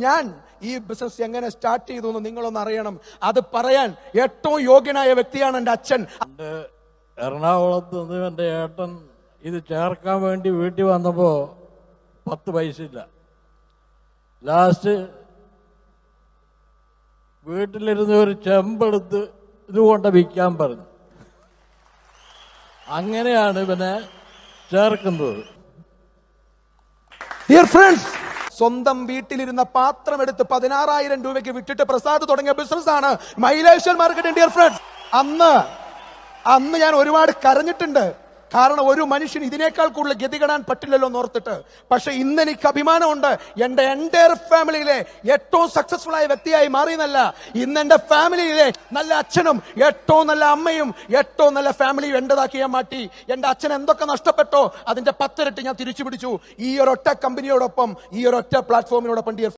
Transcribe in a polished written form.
ഞാൻ ഈ ബിസിനസ് എങ്ങനെ സ്റ്റാർട്ട് ചെയ്തു എന്ന് നിങ്ങളൊന്ന് അറിയണം. അത് പറയാൻ ഏറ്റവും യോഗ്യനായ വ്യക്തിയാണ് എൻ്റെ അച്ഛൻ. എറണാകുളത്ത് നിന്ന് എൻ്റെ ഏട്ടൻ ഇത് ചേർക്കാൻ വേണ്ടി വീട്ടിൽ വന്നപ്പോൾ 10 പൈസ ഇല്ല. ലാസ്റ്റ് വീട്ടിലിരുന്ന് ഒരു ചെമ്പെടുത്ത് ഇതുകൊണ്ട് വിൽക്കാൻ പറഞ്ഞു. അങ്ങനെയാണ് ഇവനെ ചേർക്കുന്നത്. ഡിയർ ഫ്രണ്ട്സ്, സ്വന്തം വീട്ടിലിരുന്ന പാത്രം എടുത്ത് 16,000 രൂപയ്ക്ക് വിറ്റിട്ട് പ്രസാദ് തുടങ്ങിയ ബിസിനസ് ആണ് മൈലേഷ്യൽ മാർക്കറ്റിംഗ്. ഡിയർ ഫ്രണ്ട്സ്, അന്ന് ഞാൻ ഒരുപാട് കരഞ്ഞിട്ടുണ്ട്. കാരണം ഒരു മനുഷ്യന് ഇതിനേക്കാൾ കൂടുതൽ ഗതികെടാൻ പറ്റില്ലല്ലോ എന്നോർത്തിട്ട്. പക്ഷെ ഇന്ന് എനിക്ക് അഭിമാനമുണ്ട്. എന്റെ എൻ്റയർ ഫാമിലിയിലെ ഏറ്റവും സക്സസ്ഫുൾ ആയ വ്യക്തിയായി മാറിയെന്നല്ല, ഇന്ന് എന്റെ ഫാമിലിയിലെ നല്ല അച്ഛനും ഏറ്റവും നല്ല അമ്മയും ഏറ്റവും നല്ല ഫാമിലിയും എന്റേതാക്കി ഞാൻ മാറ്റി. എന്റെ അച്ഛൻ എന്തൊക്കെ നഷ്ടപ്പെട്ടോ അതിന്റെ 10 ഇരട്ടി ഞാൻ തിരിച്ചു പിടിച്ചു. ഈ ഒരൊറ്റ കമ്പനിയോടൊപ്പം, ഈ ഒരൊറ്റ പ്ലാറ്റ്ഫോമിനോടൊപ്പം. ഡിയർ